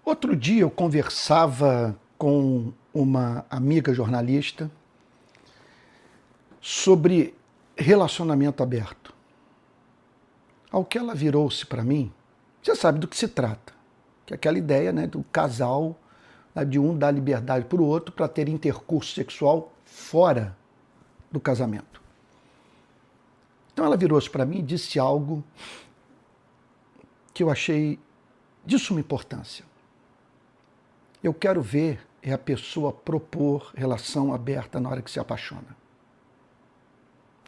Outro dia eu conversava com uma amiga jornalista sobre relacionamento aberto. Ao que ela virou-se para mim, você sabe do que se trata, que é aquela ideia, né, do casal, de um dar liberdade para o outro para ter intercurso sexual fora do casamento. Então ela virou-se para mim e disse algo que eu achei de suma importância. Eu quero ver a pessoa propor relação aberta na hora que se apaixona.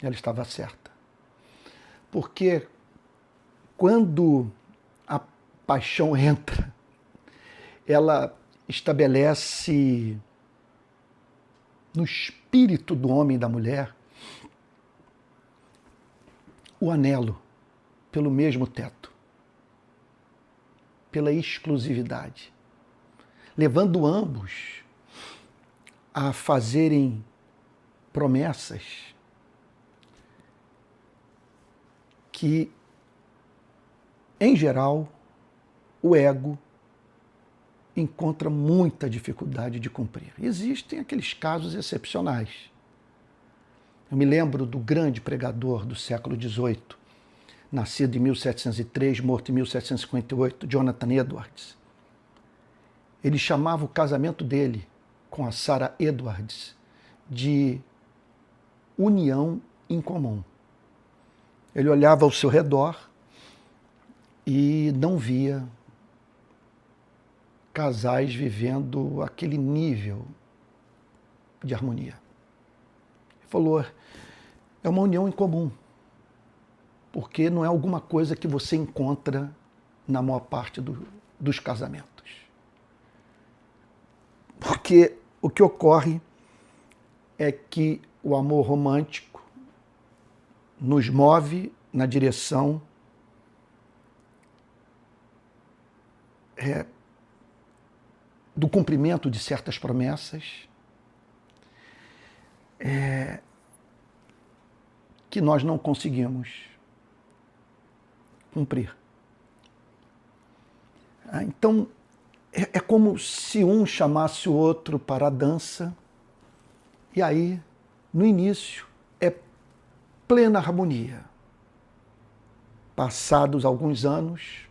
Ela estava certa. Porque quando a paixão entra, ela estabelece no espírito do homem e da mulher o anelo pelo mesmo teto, pela exclusividade, levando ambos a fazerem promessas que, em geral, o ego encontra muita dificuldade de cumprir. Existem aqueles casos excepcionais. Eu me lembro do grande pregador do século XVIII, nascido em 1703, morto em 1758, Jonathan Edwards. Ele chamava o casamento dele com a Sarah Edwards de união em comum. Ele olhava ao seu redor e não via casais vivendo aquele nível de harmonia. Ele falou, é uma união em comum, porque não é alguma coisa que você encontra na maior parte dos casamentos. Porque o que ocorre é que o amor romântico nos move na direção do cumprimento de certas promessas que nós não conseguimos cumprir. Então, é como se um chamasse o outro para a dança, e aí, no início, é plena harmonia. Passados alguns anos,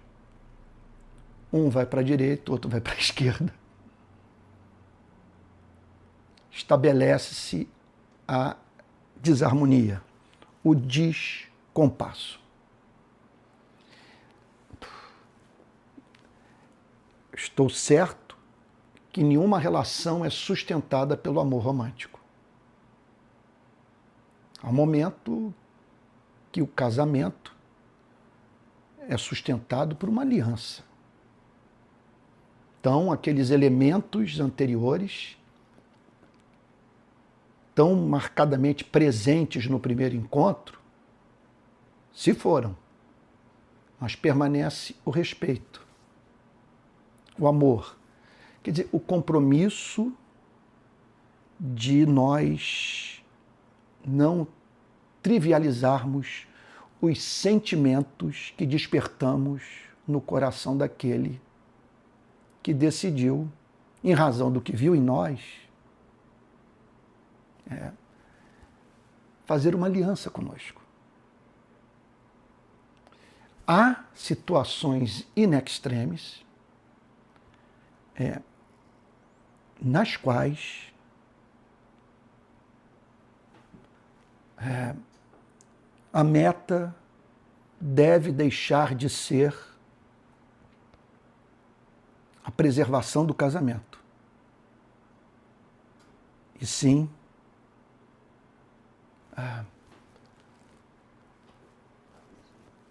um vai para a direita, o outro vai para a esquerda. Estabelece-se a desarmonia, o descompasso. Estou certo que nenhuma relação é sustentada pelo amor romântico. Há um momento que o casamento é sustentado por uma aliança. Então, aqueles elementos anteriores, tão marcadamente presentes no primeiro encontro, se foram, mas permanece o respeito, o amor. Quer dizer, o compromisso de nós não trivializarmos os sentimentos que despertamos no coração daquele que decidiu, em razão do que viu em nós, fazer uma aliança conosco. Há situações in extremis nas quais a meta deve deixar de ser a preservação do casamento, e sim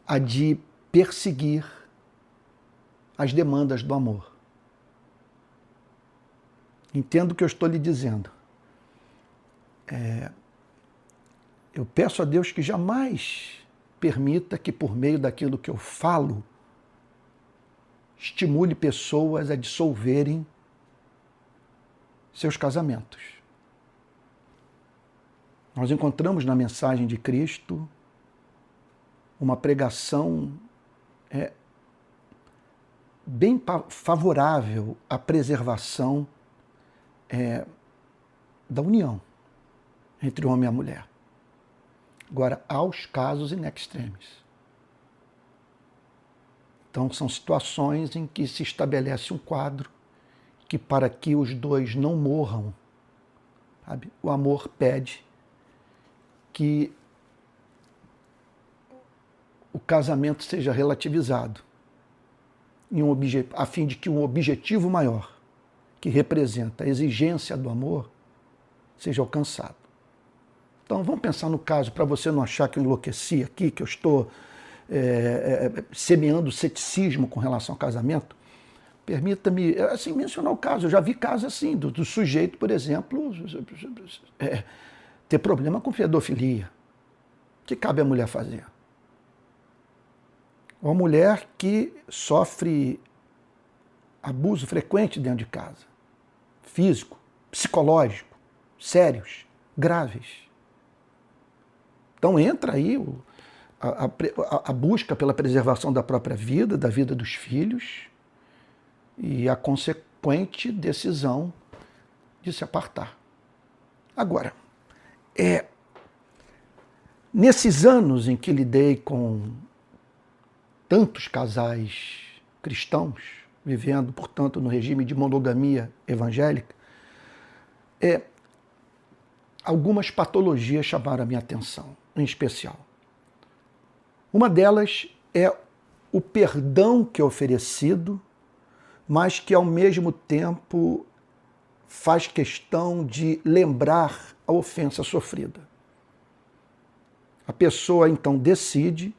a de perseguir as demandas do amor. Entendo o que eu estou lhe dizendo. Eu peço a Deus que jamais permita que, por meio daquilo que eu falo, estimule pessoas a dissolverem seus casamentos. Nós encontramos na mensagem de Cristo uma pregação bem favorável à preservação da união entre o homem e a mulher. Agora, há os casos in extremis. Então, são situações em que se estabelece um quadro que, para que os dois não morram, sabe, o amor pede que o casamento seja relativizado, a fim de que um objetivo maior, que representa a exigência do amor, seja alcançado. Então, vamos pensar no caso, para você não achar que eu enlouqueci aqui, que eu estou semeando ceticismo com relação ao casamento. Permita-me assim, mencionar o caso. Eu já vi casos assim, do sujeito, por exemplo, ter problema com pedofilia. O que cabe à mulher fazer? Uma mulher que sofre abuso frequente dentro de casa, físico, psicológico, sérios, graves. Então entra aí a busca pela preservação da própria vida, da vida dos filhos, e a consequente decisão de se apartar. Agora, nesses anos em que lidei com tantos casais cristãos, vivendo, portanto, no regime de monogamia evangélica, algumas patologias chamaram a minha atenção, em especial. Uma delas é o perdão que é oferecido, mas que, ao mesmo tempo, faz questão de lembrar a ofensa sofrida. A pessoa, então, decide,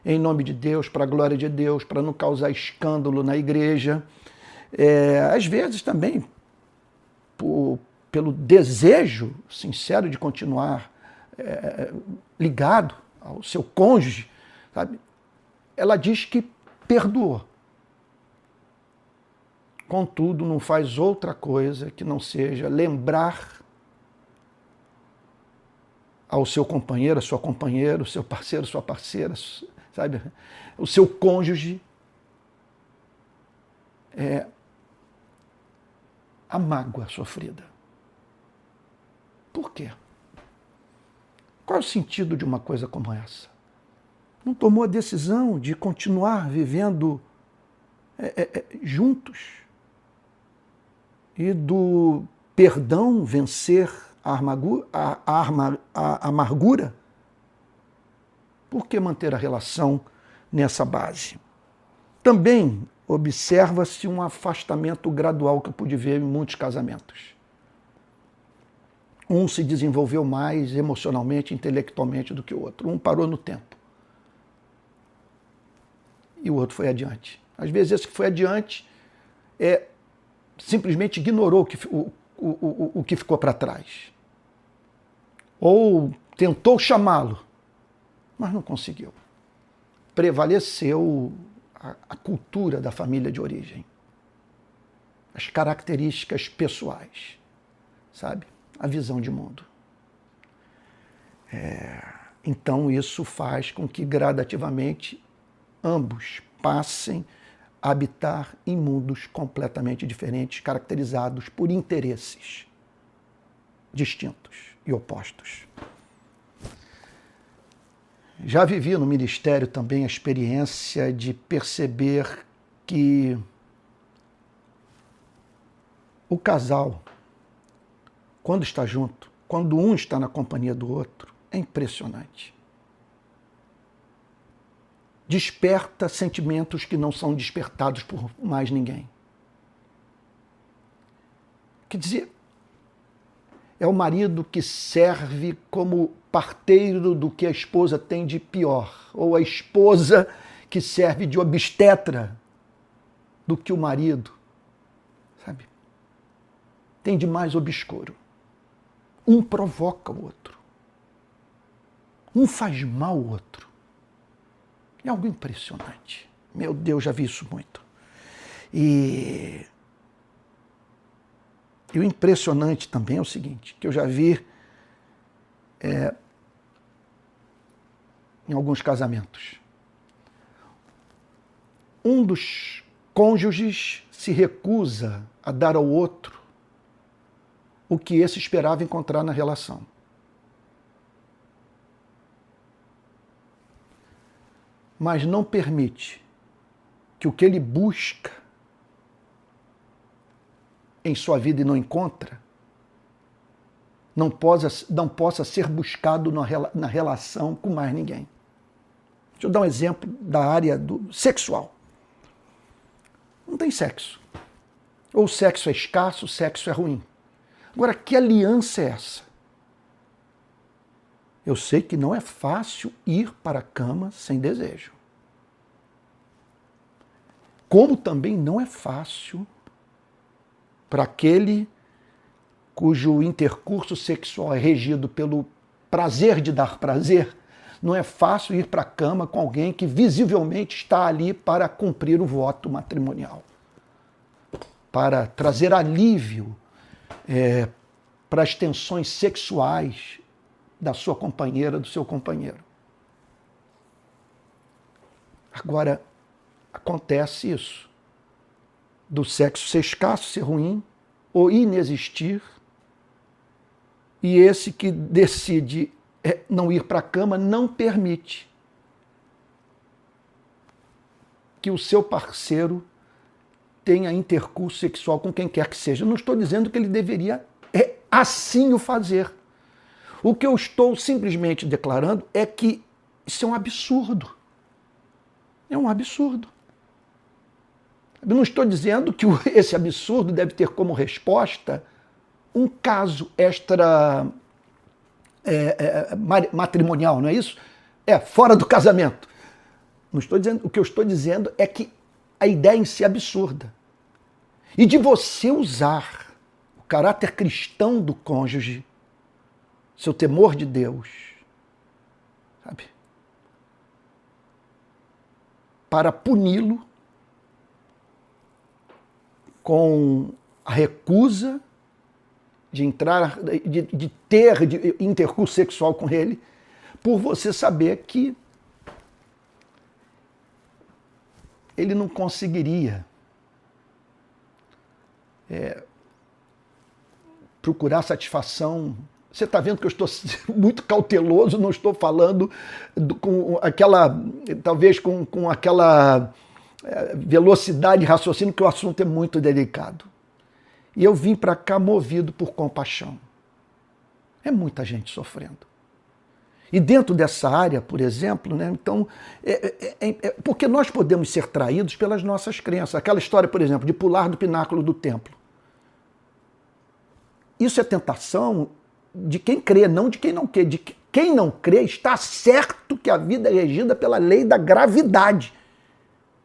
em nome de Deus, para a glória de Deus, para não causar escândalo na igreja, às vezes também pelo desejo sincero de continuar ligado ao seu cônjuge, sabe? Ela diz que perdoou. Contudo, não faz outra coisa que não seja lembrar ao seu companheiro, a sua companheira, o seu parceiro, sua parceira, sabe? O seu cônjuge, a mágoa sofrida. Por quê? Qual é o sentido de uma coisa como essa? Não tomou a decisão de continuar vivendo juntos e do perdão vencer a amargura? Por que manter a relação nessa base? Também observa-se um afastamento gradual que eu pude ver em muitos casamentos. Um se desenvolveu mais emocionalmente, intelectualmente do que o outro. Um parou no tempo. E o outro foi adiante. Às vezes esse que foi adiante simplesmente ignorou o que ficou para trás. Ou tentou chamá-lo, mas não conseguiu. Prevaleceu a cultura da família de origem, as características pessoais, sabe? A visão de mundo. Então isso faz com que gradativamente ambos passem a habitar em mundos completamente diferentes, caracterizados por interesses distintos e opostos. Já vivi no ministério também a experiência de perceber que o casal, quando está junto, quando um está na companhia do outro, é impressionante. Desperta sentimentos que não são despertados por mais ninguém. Quer dizer, é o marido que serve como parteiro do que a esposa tem de pior, ou a esposa que serve de obstetra do que o marido, sabe? Tem de mais obscuro. Um provoca o outro. Um faz mal ao outro. É algo impressionante. Meu Deus, já vi isso muito. E o impressionante também é o seguinte, que eu já vi em alguns casamentos. Um dos cônjuges se recusa a dar ao outro o que esse esperava encontrar na relação. Mas não permite que o que ele busca em sua vida e não encontra não possa ser buscado na relação com mais ninguém. Deixa eu dar um exemplo da área sexual. Não tem sexo. Ou o sexo é escasso, o sexo é ruim. Agora, que aliança é essa? Eu sei que não é fácil ir para a cama sem desejo. Como também não é fácil para aquele cujo intercurso sexual é regido pelo prazer de dar prazer, não é fácil ir para a cama com alguém que visivelmente está ali para cumprir o voto matrimonial, para trazer alívio para as tensões sexuais da sua companheira, do seu companheiro. Agora, acontece isso, do sexo ser escasso, ser ruim, ou inexistir, e esse que decide não ir para a cama não permite que o seu parceiro tenha intercurso sexual com quem quer que seja. Eu não estou dizendo que ele deveria assim o fazer. O que eu estou simplesmente declarando é que isso é um absurdo. É um absurdo. Eu não estou dizendo que esse absurdo deve ter como resposta um caso extra matrimonial, não é isso? Fora do casamento. Não estou dizendo, o que eu estou dizendo é que a ideia em si é absurda. E de você usar o caráter cristão do cônjuge, seu temor de Deus, sabe, para puni-lo com a recusa de entrar, de ter intercurso sexual com ele, por você saber que ele não conseguiria procurar satisfação. Você está vendo que eu estou muito cauteloso, não estou falando com aquela, talvez com aquela velocidade de raciocínio, que o assunto é muito delicado. E eu vim para cá movido por compaixão. É muita gente sofrendo. E dentro dessa área, por exemplo, né, então, porque nós podemos ser traídos pelas nossas crenças. Aquela história, por exemplo, de pular do pináculo do templo. Isso é tentação de quem crê, não de quem não crê. De quem não crê está certo que a vida é regida pela lei da gravidade.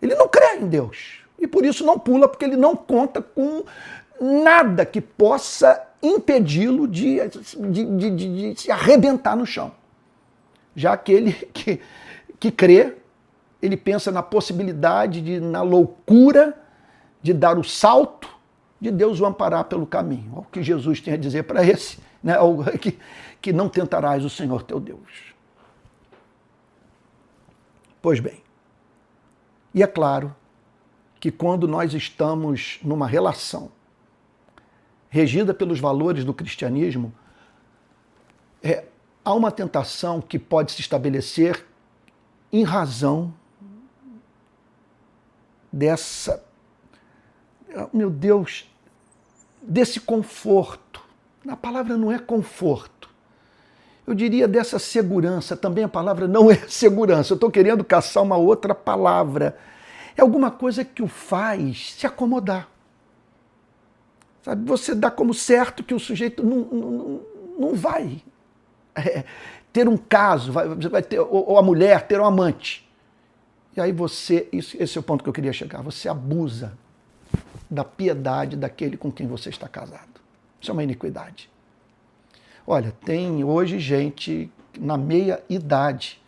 Ele não crê em Deus. E por isso não pula, porque ele não conta com nada que possa impedi-lo de se arrebentar no chão. Já aquele que crê, ele pensa na possibilidade, na loucura de dar o salto, de Deus o amparar pelo caminho. O que Jesus tem a dizer para esse, né? Que não tentarás o Senhor teu Deus. Pois bem, e é claro que quando nós estamos numa relação regida pelos valores do cristianismo, há uma tentação que pode se estabelecer em razão dessa, meu Deus, desse conforto. A palavra não é conforto. Eu diria dessa segurança. Também a palavra não é segurança. Eu estou querendo caçar uma outra palavra. É alguma coisa que o faz se acomodar. Sabe? Você dá como certo que o sujeito não vai ter um caso, vai ter, ou a mulher ter um amante. E aí esse é o ponto que eu queria chegar, você abusa da piedade daquele com quem você está casado. Isso é uma iniquidade. Olha, tem hoje gente na meia idade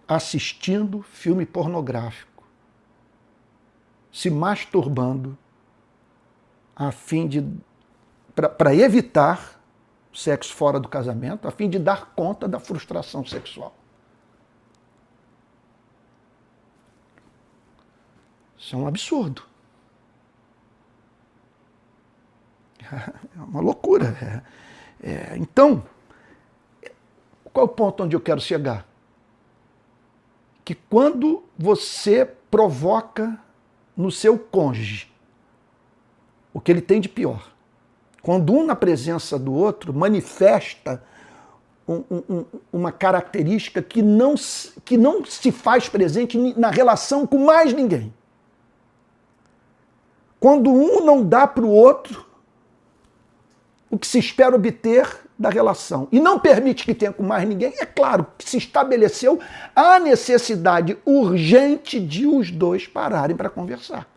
assistindo filme pornográfico, se masturbando, a fim de, para evitar sexo fora do casamento, a fim de dar conta da frustração sexual. Isso é um absurdo. É uma loucura. Então, qual é o ponto onde eu quero chegar? Que quando você provoca no seu cônjuge o que ele tem de pior, quando um na presença do outro manifesta uma característica que não se faz presente na relação com mais ninguém, quando um não dá para o outro o que se espera obter da relação e não permite que tenha com mais ninguém, é claro que se estabeleceu a necessidade urgente de os dois pararem para conversar.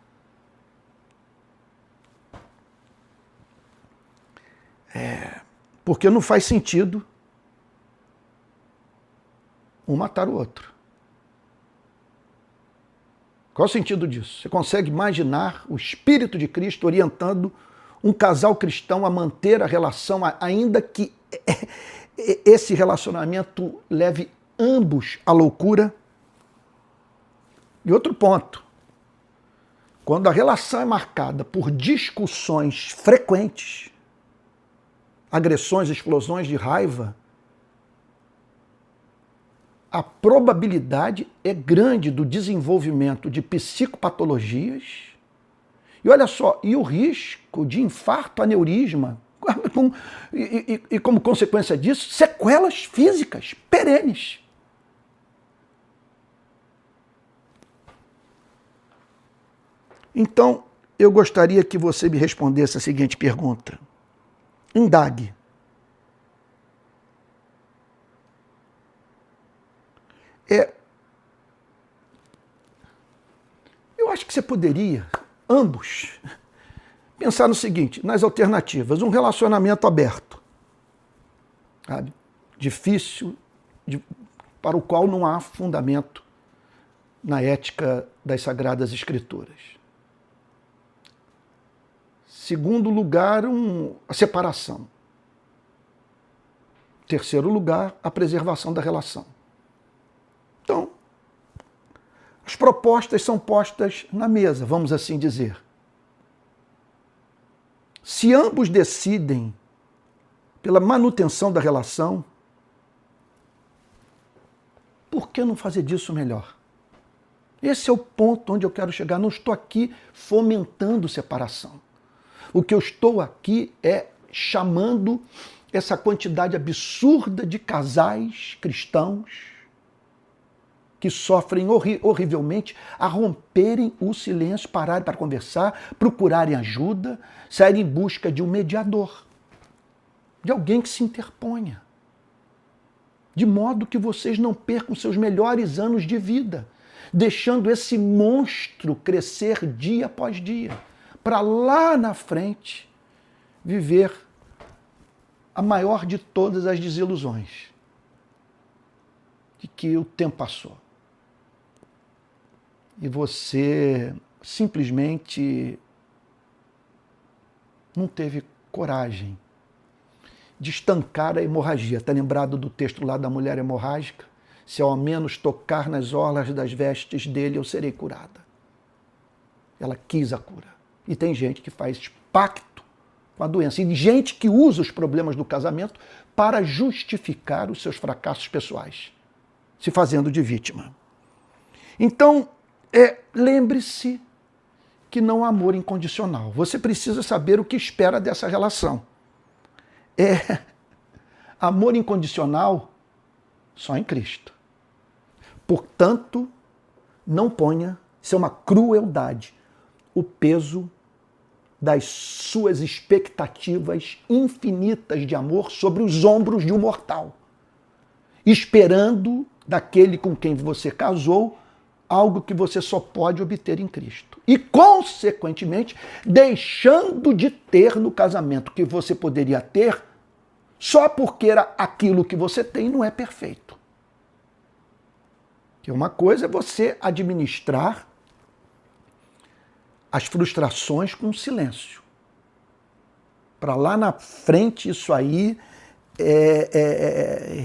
Porque não faz sentido um matar o outro. Qual é o sentido disso? Você consegue imaginar o Espírito de Cristo orientando um casal cristão a manter a relação, ainda que esse relacionamento leve ambos à loucura? E outro ponto, quando a relação é marcada por discussões frequentes, agressões, explosões de raiva, a probabilidade é grande do desenvolvimento de psicopatologias. E olha só, e o risco de infarto, aneurisma, e como consequência disso, sequelas físicas perenes. Então, eu gostaria que você me respondesse a seguinte pergunta. Indague. Eu acho que você poderia, ambos, pensar no seguinte, nas alternativas, um relacionamento aberto, sabe? Difícil, para o qual não há fundamento na ética das Sagradas Escrituras. Segundo lugar, a separação. Terceiro lugar, a preservação da relação. Então, as propostas são postas na mesa, vamos assim dizer. Se ambos decidem pela manutenção da relação, por que não fazer disso melhor? Esse é o ponto onde eu quero chegar. Não estou aqui fomentando separação. O que eu estou aqui é chamando essa quantidade absurda de casais cristãos que sofrem horrivelmente a romperem o silêncio, pararem para conversar, procurarem ajuda, saírem em busca de um mediador, de alguém que se interponha, de modo que vocês não percam seus melhores anos de vida, deixando esse monstro crescer dia após dia, para lá na frente viver a maior de todas as desilusões, de que o tempo passou. E você simplesmente não teve coragem de estancar a hemorragia. Está lembrado do texto lá da mulher hemorrágica? Se ao menos tocar nas orlas das vestes dele, eu serei curada. Ela quis a cura. E tem gente que faz pacto com a doença. E gente que usa os problemas do casamento para justificar os seus fracassos pessoais, se fazendo de vítima. Então, lembre-se que não há amor incondicional. Você precisa saber o que espera dessa relação. Amor incondicional só em Cristo. Portanto, não ponha, isso é uma crueldade, o peso das suas expectativas infinitas de amor sobre os ombros de um mortal, esperando daquele com quem você casou algo que você só pode obter em Cristo. E, consequentemente, deixando de ter no casamento que você poderia ter só porque aquilo que você tem não é perfeito. Que uma coisa é você administrar as frustrações com silêncio. Para lá na frente isso aí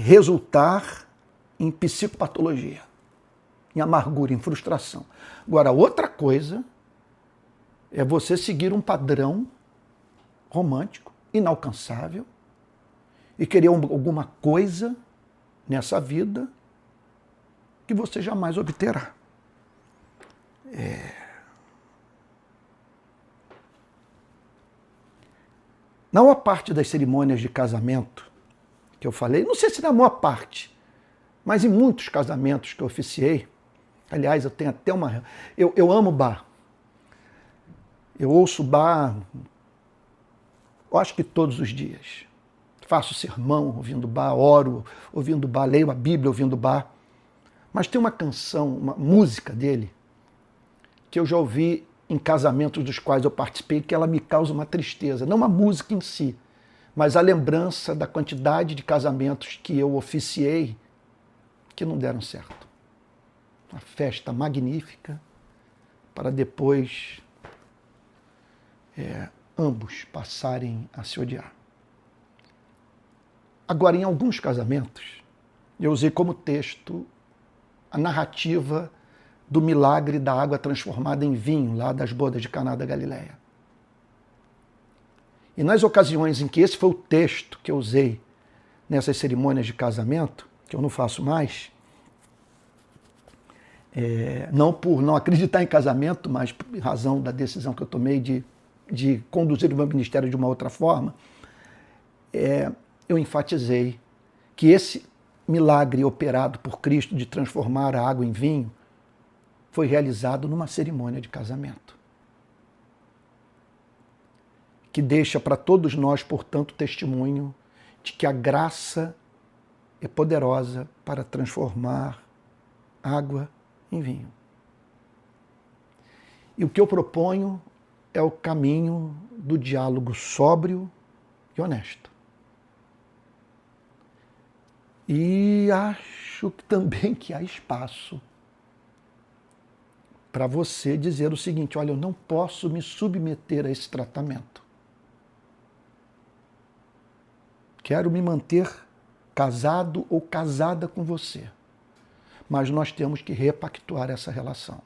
resultar em psicopatologia, em amargura, em frustração. Agora, outra coisa é você seguir um padrão romântico, inalcançável, e querer alguma coisa nessa vida que você jamais obterá. Na maior parte das cerimônias de casamento que eu falei, não sei se na maior parte, mas em muitos casamentos que eu oficiei, aliás, eu tenho até uma... Eu amo bar. Eu ouço bar, eu acho que todos os dias. Faço sermão ouvindo bar, oro ouvindo bar, leio a Bíblia ouvindo bar. Mas tem uma canção, uma música dele, que eu já ouvi em casamentos dos quais eu participei, que ela me causa uma tristeza. Não a música em si, mas a lembrança da quantidade de casamentos que eu oficiei que não deram certo. Uma festa magnífica para depois ambos passarem a se odiar. Agora, em alguns casamentos, eu usei como texto a narrativa do milagre da água transformada em vinho, lá das bodas de Caná da Galileia. E nas ocasiões em que esse foi o texto que eu usei nessas cerimônias de casamento, que eu não faço mais, não por não acreditar em casamento, mas por razão da decisão que eu tomei de conduzir o meu ministério de uma outra forma, eu enfatizei que esse milagre operado por Cristo de transformar a água em vinho foi realizado numa cerimônia de casamento. Que deixa para todos nós, portanto, testemunho de que a graça é poderosa para transformar água em vinho. E o que eu proponho é o caminho do diálogo sóbrio e honesto. E acho também que há espaço para você dizer o seguinte: olha, eu não posso me submeter a esse tratamento. Quero me manter casado ou casada com você, mas nós temos que repactuar essa relação.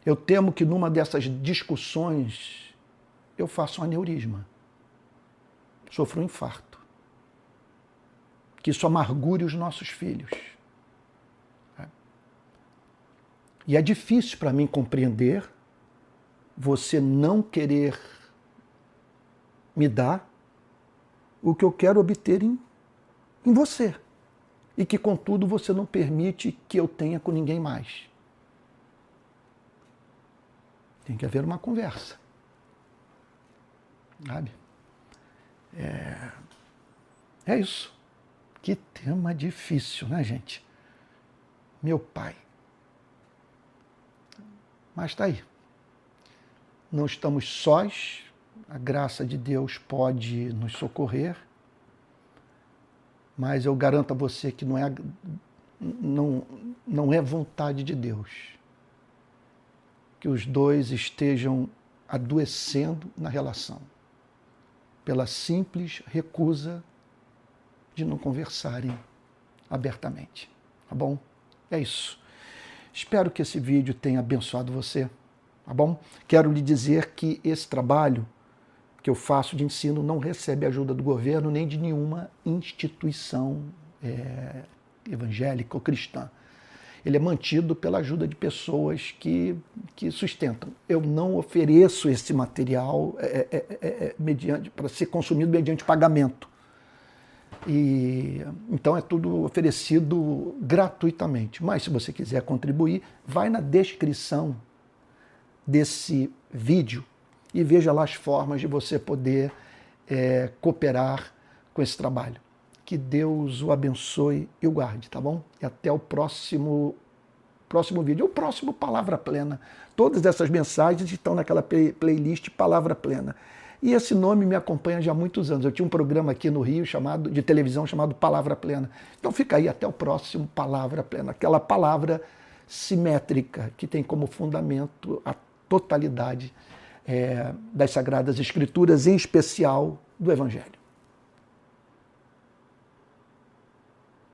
Eu temo que numa dessas discussões eu faça um aneurisma, sofra um infarto, que isso amargure os nossos filhos. E é difícil para mim compreender você não querer me dar o que eu quero obter em você. E que, contudo, você não permite que eu tenha com ninguém mais. Tem que haver uma conversa. Sabe? É isso. Que tema difícil, né, gente? Meu pai. Mas está aí. Não estamos sós, a graça de Deus pode nos socorrer, mas eu garanto a você que não é vontade de Deus que os dois estejam adoecendo na relação, pela simples recusa de não conversarem abertamente. Tá bom? É isso. Espero que esse vídeo tenha abençoado você, tá bom? Quero lhe dizer que esse trabalho que eu faço de ensino não recebe ajuda do governo nem de nenhuma instituição evangélica ou cristã. Ele é mantido pela ajuda de pessoas que sustentam. Eu não ofereço esse material para ser consumido mediante pagamento. Então é tudo oferecido gratuitamente. Mas se você quiser contribuir, vai na descrição desse vídeo e veja lá as formas de você poder cooperar com esse trabalho. Que Deus o abençoe e o guarde, tá bom? E até o próximo vídeo, o próximo Palavra Plena. Todas essas mensagens estão naquela playlist Palavra Plena. E esse nome me acompanha já há muitos anos. Eu tinha um programa aqui no Rio de televisão chamado Palavra Plena. Então fica aí até o próximo Palavra Plena. Aquela palavra simétrica que tem como fundamento a totalidade das Sagradas Escrituras, em especial do Evangelho.